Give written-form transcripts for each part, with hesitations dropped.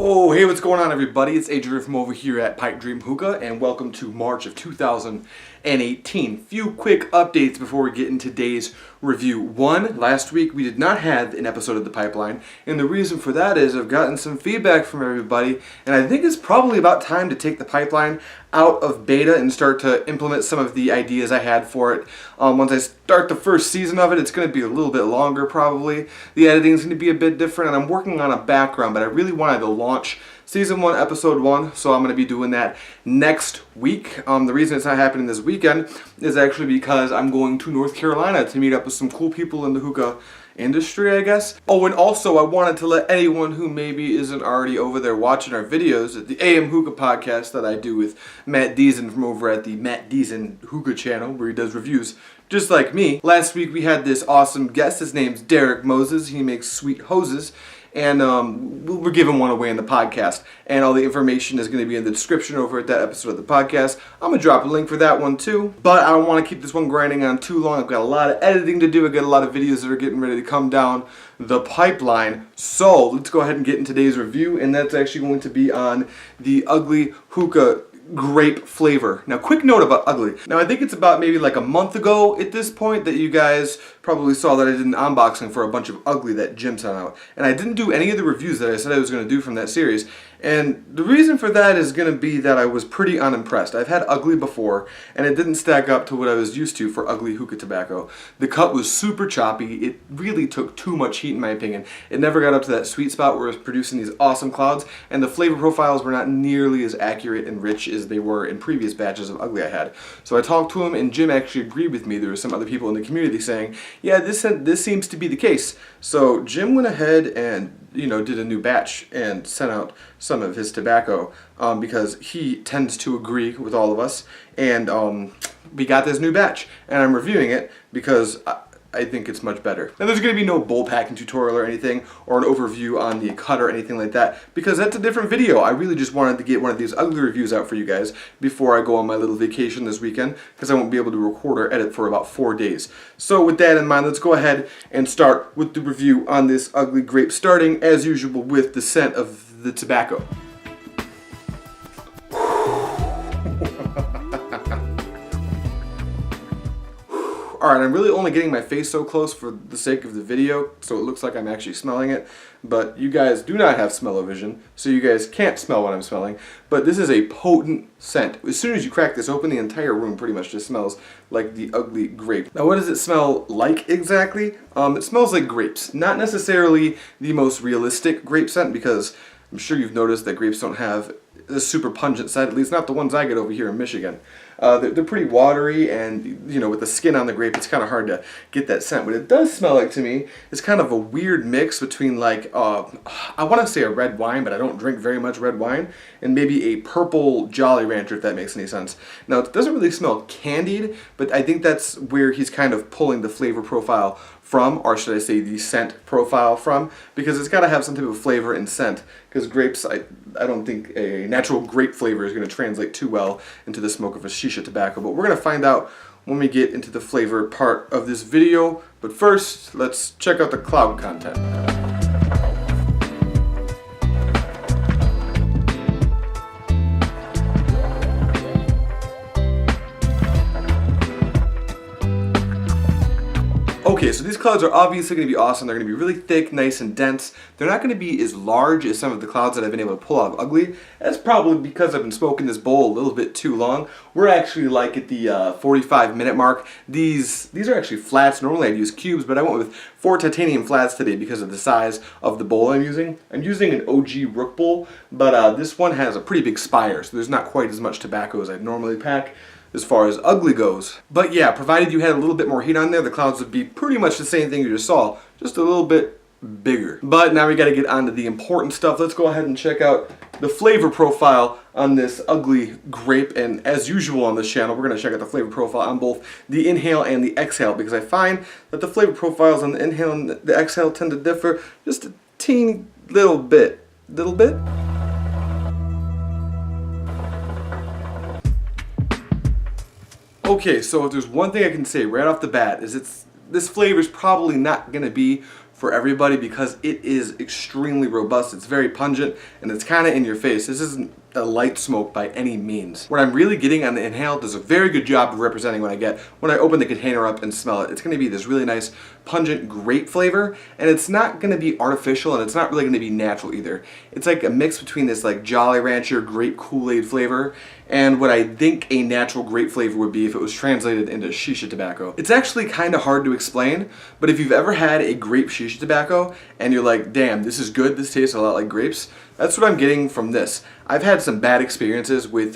Oh, hey, what's going on, everybody? It's Adrian from over here at Pipe Dream Hookah, and welcome to March of 2018. Few quick updates before we get into today's review. One, last week we did not have an episode of The Pipeline, and the reason for that is I've gotten some feedback from everybody, and I think it's probably about time to take The Pipeline out of beta and start to implement some of the ideas I had for it. Once I start the first season of it, it's going to be a little bit longer probably. The editing is going to be a bit different, and I'm working on a background, but I really wanted to launch Season 1, Episode 1, so I'm going to be doing that next week. The reason it's not happening this weekend is actually because I'm going to North Carolina to meet up with some cool people in the hookah industry, I guess. Oh, and also I wanted to let anyone who maybe isn't already over there watching our videos at the AM Hookah podcast that I do with Matt Deason from over at the Matt Deason Hookah channel, where he does reviews just like me. Last week we had this awesome guest. His name's Derek Moses. He makes sweet hoses. And we're giving one away in the podcast. And all the information is going to be in the description over at that episode of the podcast. I'm going to drop a link for that one too. But I don't want to keep this one grinding on too long. I've got a lot of editing to do. I've got a lot of videos that are getting ready to come down the pipeline. So let's go ahead and get in today's review. And that's actually going to be on the Ugly Hookah Grape flavor. Now, quick note about Ugly. Now, I think it's about maybe like a month ago at this point that you guys probably saw that I did an unboxing for a bunch of Ugly that Jim sent out. And I didn't do any of the reviews that I said I was going to do from that series. And the reason for that is going to be that I was pretty unimpressed. I've had Ugly before, and it didn't stack up to what I was used to for Ugly hookah tobacco. The cut was super choppy. It really took too much heat in my opinion. It never got up to that sweet spot where it was producing these awesome clouds, and the flavor profiles were not nearly as accurate and rich as they were in previous batches of Ugly I had. So I talked to him, and Jim actually agreed with me. There were some other people in the community saying, yeah, this seems to be the case. So Jim went ahead and did a new batch and sent out some of his tobacco because he tends to agree with all of us, and we got this new batch, and I'm reviewing it because I think it's much better. Now, there's going to be no bowl packing tutorial or anything, or an overview on the cut or anything like that, because that's a different video. I really just wanted to get one of these Ugly reviews out for you guys before I go on my little vacation this weekend, because I won't be able to record or edit for about 4 days. So with that in mind, let's go ahead and start with the review on this Ugly Grape, starting as usual with the scent of the tobacco. Alright, I'm really only getting my face so close for the sake of the video, so it looks like I'm actually smelling it, but you guys do not have smell-o-vision, so you guys can't smell what I'm smelling, but this is a potent scent. As soon as you crack this open, the entire room pretty much just smells like the Ugly Grape. Now, what does it smell like exactly? It smells like grapes. Not necessarily the most realistic grape scent, because I'm sure you've noticed that grapes don't have a super pungent scent, at least not the ones I get over here in Michigan. They're pretty watery, and with the skin on the grape, it's kind of hard to get that scent. What it does smell like to me is kind of a weird mix between, like, I want to say a red wine, but I don't drink very much red wine, and maybe a purple Jolly Rancher, if that makes any sense. Now, it doesn't really smell candied, but I think that's where he's kind of pulling the flavor profile from, or should I say the scent profile from, because it's got to have some type of flavor and scent, because grapes, I don't think a natural grape flavor is going to translate too well into the smoke of a shisha tobacco, but we're going to find out when we get into the flavor part of this video. But first, let's check out the cloud content. Okay, so these clouds are obviously going to be awesome. They're going to be really thick, nice, and dense. They're not going to be as large as some of the clouds that I've been able to pull out of Ugly. That's probably because I've been smoking this bowl a little bit too long. We're actually like at the 45-minute mark. These are actually flats. Normally I'd use cubes, but I went with 4 titanium flats today because of the size of the bowl I'm using. I'm using an OG Rook bowl, but this one has a pretty big spire, so there's not quite as much tobacco as I'd normally pack as far as Ugly goes. But yeah, provided you had a little bit more heat on there, the clouds would be pretty much the same thing you just saw, just a little bit bigger. But now we got to get on to the important stuff. Let's go ahead and check out the flavor profile on this Ugly Grape, and as usual on this channel, we're going to check out the flavor profile on both the inhale and the exhale, because I find that the flavor profiles on the inhale and the exhale tend to differ just a teeny little bit. Okay, so if there's one thing I can say right off the bat is this flavor is probably not going to be for everybody because it is extremely robust. It's very pungent and it's kind of in your face. This isn't a light smoke by any means. What I'm really getting on the inhale does a very good job of representing what I get when I open the container up and smell it. It's going to be this really nice pungent grape flavor, and it's not going to be artificial, and it's not really going to be natural either. It's like a mix between this like Jolly Rancher grape Kool-Aid flavor and what I think a natural grape flavor would be if it was translated into shisha tobacco. It's actually kind of hard to explain, but if you've ever had a grape shisha tobacco and you're like, damn, this is good, this tastes a lot like grapes, that's what I'm getting from this. I've had some bad experiences with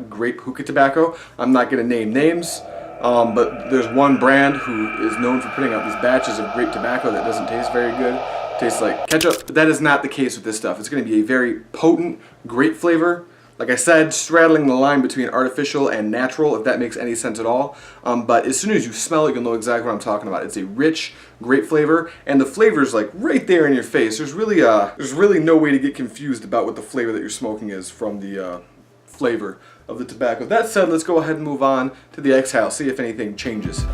grape hookah tobacco. I'm not going to name names, but there's one brand who is known for putting out these batches of grape tobacco that doesn't taste very good. It tastes like ketchup, but that is not the case with this stuff. It's going to be a very potent grape flavor. Like I said, straddling the line between artificial and natural, if that makes any sense at all. But as soon as you smell it, you'll know exactly what I'm talking about. It's a rich, great flavor, and the flavor is like right there in your face. There's really no way to get confused about what the flavor that you're smoking is from the flavor of the tobacco. That said, let's go ahead and move on to the exhale, see if anything changes.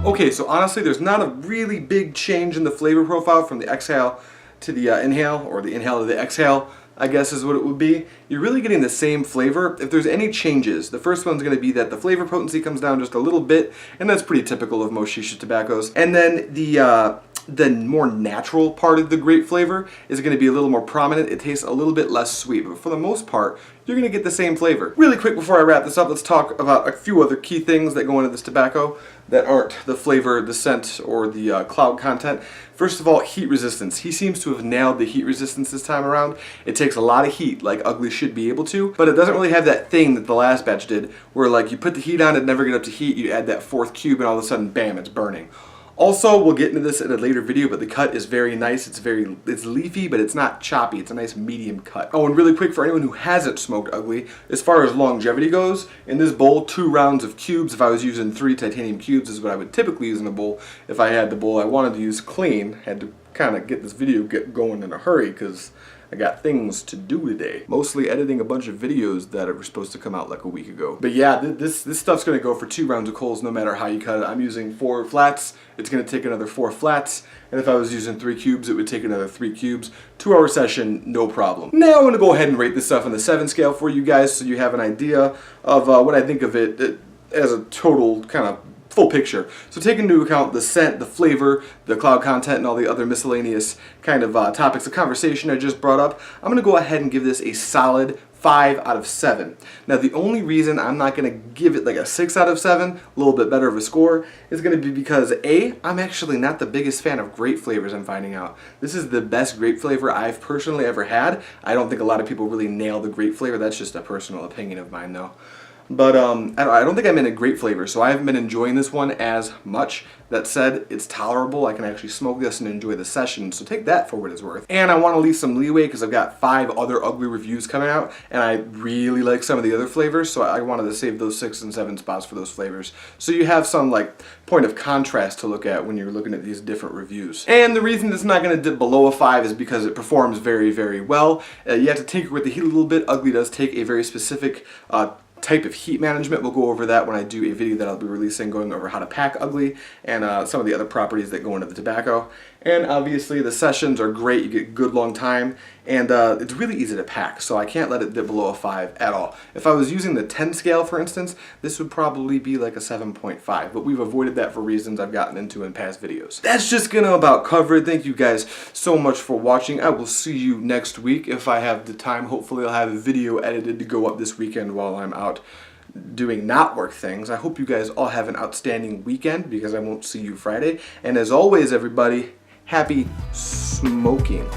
Okay, so honestly, there's not a really big change in the flavor profile from the exhale to the inhale, or the inhale to the exhale, I guess is what it would be. You're really getting the same flavor. If there's any changes, the first one's going to be that the flavor potency comes down just a little bit, and that's pretty typical of most shisha tobaccos. And then the more natural part of the grape flavor is going to be a little more prominent. It tastes a little bit less sweet, but for the most part, you're going to get the same flavor. Really quick before I wrap this up, let's talk about a few other key things that go into this tobacco that aren't the flavor, the scent, or the cloud content. First of all, heat resistance. He seems to have nailed the heat resistance this time around. It takes a lot of heat, like Ugly should be able to, but it doesn't really have that thing that the last batch did, where like you put the heat on, it never get up to heat, you add that fourth cube, and all of a sudden, bam, it's burning. Also, we'll get into this in a later video, but the cut is very nice. It's leafy, but it's not choppy. It's a nice medium cut. Oh, and really quick for anyone who hasn't smoked Ugly, as far as longevity goes, in this bowl, 2 rounds of cubes. If I was using 3 titanium cubes is what I would typically use in a bowl. If I had the bowl I wanted to use clean, had to kind of get this video going in a hurry because I got things to do today. Mostly editing a bunch of videos that were supposed to come out like a week ago. But yeah, this stuff's gonna go for 2 rounds of coals no matter how you cut it. I'm using 4 flats. It's gonna take another 4 flats. And if I was using 3 cubes, it would take another 3 cubes. 2-hour session, no problem. Now I'm gonna go ahead and rate this stuff on the 7 scale for you guys so you have an idea of what I think of it as a total kind of full picture. So take into account the scent, the flavor, the cloud content, and all the other miscellaneous kind of topics of conversation I just brought up. I'm going to go ahead and give this a solid 5 out of 7. Now the only reason I'm not going to give it like a 6 out of 7, a little bit better of a score, is going to be because A, I'm actually not the biggest fan of grape flavors, I'm finding out. This is the best grape flavor I've personally ever had. I don't think a lot of people really nail the grape flavor. That's just a personal opinion of mine though. But I don't think I'm in a great flavor, so I haven't been enjoying this one as much. That said, it's tolerable. I can actually smoke this and enjoy the session, so take that for what it's worth. And I want to leave some leeway because I've got 5 other Ugly reviews coming out, and I really like some of the other flavors, so I wanted to save those 6 and 7 spots for those flavors. So you have some like point of contrast to look at when you're looking at these different reviews. And the reason it's not going to dip below a 5 is because it performs very, very well. You have to tinker with the heat a little bit. Ugly does take a very specific type of heat management. We'll go over that when I do a video that I'll be releasing going over how to pack Ugly and some of the other properties that go into the tobacco. And obviously the sessions are great, you get good long time, and it's really easy to pack, so I can't let it dip below a 5 at all. If I was using the 10 scale, for instance, this would probably be like a 7.5, but we've avoided that for reasons I've gotten into in past videos. That's just gonna about cover it. Thank you guys so much for watching. I will see you next week if I have the time. Hopefully I'll have a video edited to go up this weekend while I'm out doing not work things. I hope you guys all have an outstanding weekend because I won't see you Friday. And as always, everybody, happy smoking.